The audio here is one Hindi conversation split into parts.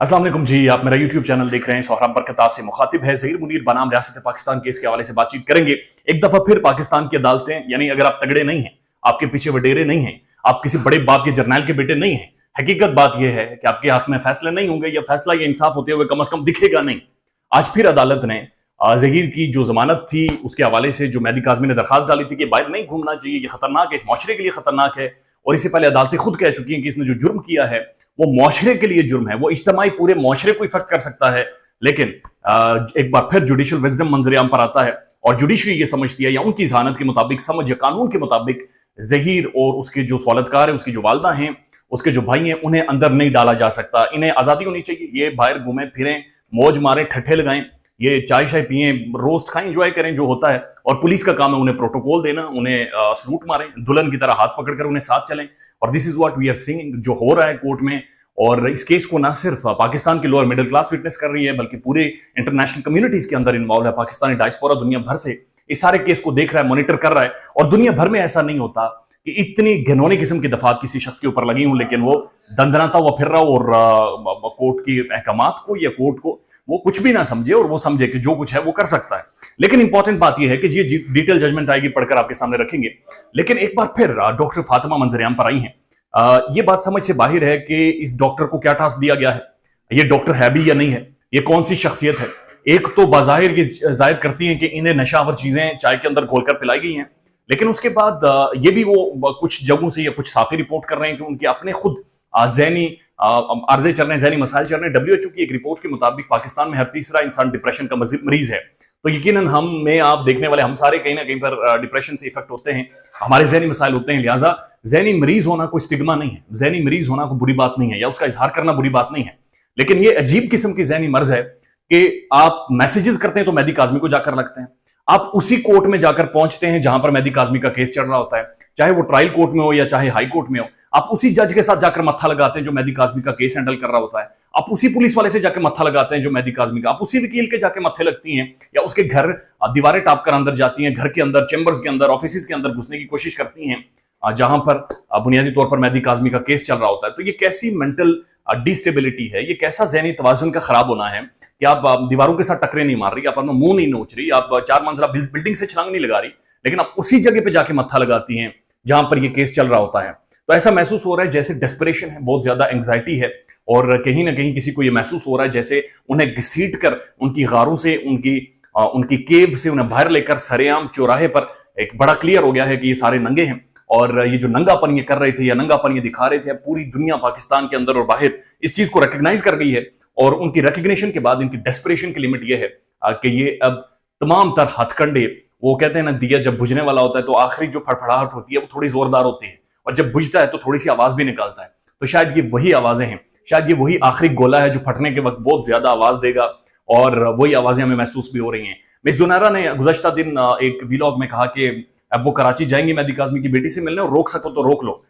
अस्सलाम वालेकुम जी, आप मेरा यूट्यूब चैनल देख रहे हैं। सोहराब बरकत आपसे मुखातिब है। ज़हीर मुनीर बनाम रियासत पाकिस्तान केस के हवाले से बातचीत करेंगे। एक दफा फिर पाकिस्तान की अदालतें, यानी अगर आप तगड़े नहीं हैं, आपके पीछे वडेरे नहीं हैं, आप किसी बड़े बाप के जर्नैल के बेटे नहीं हैं, हकीकत बात यह है कि आपके हाथ में फैसले नहीं होंगे या फैसला ये इंसाफ होते हुए कम अज कम दिखेगा नहीं। आज फिर अदालत ने जहीर की जो जमानत थी उसके हवाले से जो मेहदी काज़मी ने दरखास्त डाली थी कि बाहर नहीं घूमना चाहिए, ये खतरनाक है, इस माशरे के लिए खतरनाक है। और इससे पहले अदालतें खुद कह चुकी हैं कि इसने जो जुर्म किया है वो मुआशरे के लिए जुर्म है, वो इज्तमाई पूरे मुआशरे को इफेक्ट कर सकता है। लेकिन एक बार फिर जुडिशल विजडम मंजरेआम पर आता है और जुडिशरी ये समझती है या उनकी जहानत के मुताबिक, समझ या कानून के मुताबिक, जहीर और उसके जो सवालतकार है, उसकी जो वालदा हैं, उसके जो भाई हैं, उन्हें अंदर नहीं डाला जा सकता। इन्हें आज़ादी होनी चाहिए, ये बाहर घूमें फिरें, मौज मारें, ठट्ठे लगाएं, ये चाय शाय पिए, रोस्ट खाएं, एंजॉय करें जो होता है। और पुलिस का काम है उन्हें प्रोटोकॉल देना, उन्हें सलूट मारें, दुल्हन की तरह हाथ पकड़कर उन्हें साथ चलें। और this is what we are seeing जो हो रहा है कोर्ट में। और इस केस को ना सिर्फ पाकिस्तान की लोअर मिडिल क्लास विटनेस कर रही है, बल्कि पूरे इंटरनेशनल कम्युनिटीज के अंदर इन्वॉल्व है। पाकिस्तानी डायस्पोरा दुनिया भर से इस सारे केस को देख रहा है, मॉनिटर कर रहा है। और दुनिया भर में ऐसा नहीं होता कि इतनी घिनौनी किस्म की दफात किसी शख्स के ऊपर लगी हूं, लेकिन वो दंदनाता हुआ फिर रहा और कोर्ट की अहकामात को या कोर्ट को वो कुछ भी ना समझे और वो समझे कि जो कुछ है वो कर सकता है। लेकिन इंपॉर्टेंट बात यह है कि ये डिटेल जजमेंट आएगी, पढ़कर आपके सामने रखेंगे। लेकिन एक बार फिर डॉक्टर फातिमा मंजरेआम पर आई हैं। ये बात समझ से बाहर है कि इस डॉक्टर को क्या टास्क दिया गया है, ये डॉक्टर है भी या नहीं है, ये कौन सी शख्सियत है। एक तो बाजाहिर ये जाहिर करती हैं कि इन्हें नशावर चीजें चाय के अंदर घोलकर पिलाई गई हैं, लेकिन उसके बाद ये भी वो कुछ जगहों से या कुछ साफी रिपोर्ट कर रहे हैं कि उनके अपने खुद जहनी अर्जे चल रहे हैं, जहनी मसाइल चल रहे हैं। डब्ल्यूएचओ की एक रिपोर्ट के मुताबिक पाकिस्तान में हर तीसरा इंसान डिप्रेशन का मरीज है। तो यकीनन हम में, आप देखने वाले, हम सारे कहीं ना कहीं पर डिप्रेशन से इफेक्ट होते हैं, हमारे जहनी मसाइल होते हैं। लिहाजा जहनी मरीज होना कोई स्टिग्मा नहीं है, जहनी मरीज होना कोई बुरी बात नहीं है, या उसका इजहार करना बुरी बात नहीं है। लेकिन ये अजीब किस्म की जहनी मर्ज है कि आप मैसेजेस करते हैं तो मेहदी काज़मी को जाकर लगते हैं, आप उसी कोर्ट में जाकर पहुंचते हैं जहां पर मेहदी काज़मी का केस चल रहा होता है, चाहे वो ट्रायल कोर्ट में हो या चाहे हाई कोर्ट में हो। आप उसी जज के साथ जाकर मत्था लगाते हैं जो मेहदी काज़मी का केस हैंडल कर रहा होता है, आप उसी पुलिस वाले से जाकर मत्था लगाते हैं जो मेहदी काज़मी का, आप उसी वकील के जाके मत्थे लगती हैं या उसके घर दीवारें टाप कर अंदर जाती हैं, घर के अंदर, चैम्बर्स के अंदर, ऑफिस के अंदर घुसने की कोशिश करती हैं जहां पर बुनियादी तौर पर मेहदी काज़मी का केस चल रहा होता है। तो ये कैसी मेंटल डिस्टेबिलिटी है, ये कैसा ज़हनी तवाज़ुन का खराब होना है कि आप दीवारों के साथ टकरे नहीं मार रही, आप अपना मुंह नहीं नोच रही, आप 4 मंजिला बिल्डिंग से छलांग नहीं लगा रही, लेकिन आप उसी जगह पे जाके मत्था लगाती हैं जहां पर ये केस चल रहा होता है। तो ऐसा महसूस हो रहा है जैसे डेस्परेशन है, बहुत ज्यादा एंग्जाइटी है, और कहीं ना कहीं किसी को यह महसूस हो रहा है जैसे उन्हें घसीट कर उनकी गारों से, उनकी केव से उन्हें बाहर लेकर सरेआम चौराहे पर, एक बड़ा क्लियर हो गया है कि ये सारे नंगे हैं। और ये जो नंगापन ये कर रहे थे या नंगापन ये दिखा रहे थे, पूरी दुनिया पाकिस्तान के अंदर और बाहर इस चीज को रिकग्नाइज कर गई है। और उनकी रिकग्निशन के बाद इनकी डेस्परेशन की लिमिट ये है कि ये अब तमाम तर हथकंडे, वो कहते हैं ना, दिया जब बुझने वाला होता है तो आखिरी जो फड़फड़ाहट होती है वो थोड़ी जोरदार होती है, और जब बुझता है तो थोड़ी सी आवाज भी निकालता है। तो शायद ये वही आवाजें हैं, शायद ये वही आखिरी गोला है जो फटने के वक्त बहुत ज्यादा आवाज देगा, और वही आवाजें हमें महसूस भी हो रही हैं। मिस जुनैरा ने गुज़श्ता दिन एक वीलॉग में कहा कि अब वो कराची जाएंगी मेहदी काज़मी की बेटी से मिलने, और रोक सको तो रोक लो।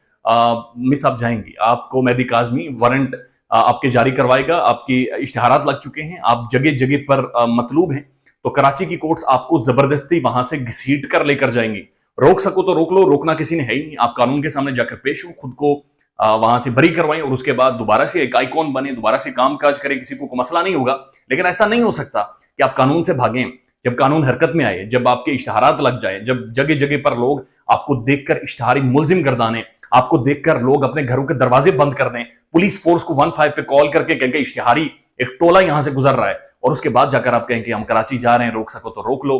मिस आप जाएंगी, आपको मेहदी काज़मी वारंट आपके जारी करवाएगा, आपकी इश्तिहारात लग चुके हैं, आप जगह जगह पर मतलूब हैं। तो कराची की कोर्ट्स आपको जबरदस्ती वहां से घसीट कर लेकर जाएंगी। रोक सको तो रोक लो, रोकना किसी ने है ही नहीं। आप कानून के सामने जाकर पेश हो, खुद को वहां से बरी करवाएं, और उसके बाद दोबारा से एक आइकॉन बने, दोबारा से काम काज करें, किसी को मसला नहीं होगा। लेकिन ऐसा नहीं हो सकता कि आप कानून से भागें। जब कानून हरकत में आए, जब आपके इश्तिहारात लग जाए, जब जगह जगह पर लोग आपको देखकर इश्तिहारी मुलजिम गर्दाने, आपको देखकर लोग अपने घरों के दरवाजे बंद कर दें, पुलिस फोर्स को 15 पे कॉल करके कहेंगे इश्तिहारी एक टोला यहां से गुजर रहा है, और उसके बाद जाकर आप कहें कि हम कराची जा रहे हैं, रोक सको तो रोक लो।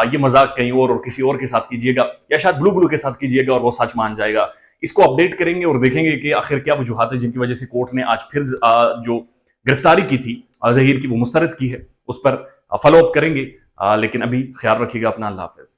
ये मजाक कहीं और किसी और के साथ कीजिएगा, या शायद ब्लू ब्लू के साथ कीजिएगा और वो सच मान जाएगा। इसको अपडेट करेंगे और देखेंगे कि आखिर क्या वजूहात है जिनकी वजह से कोर्ट ने आज फिर जो गिरफ्तारी की थी जहीर की, वो मुस्तरद की है। उस पर फॉलो अप करेंगे। लेकिन अभी ख्याल रखिएगा अपना। अल्लाह हाफिज।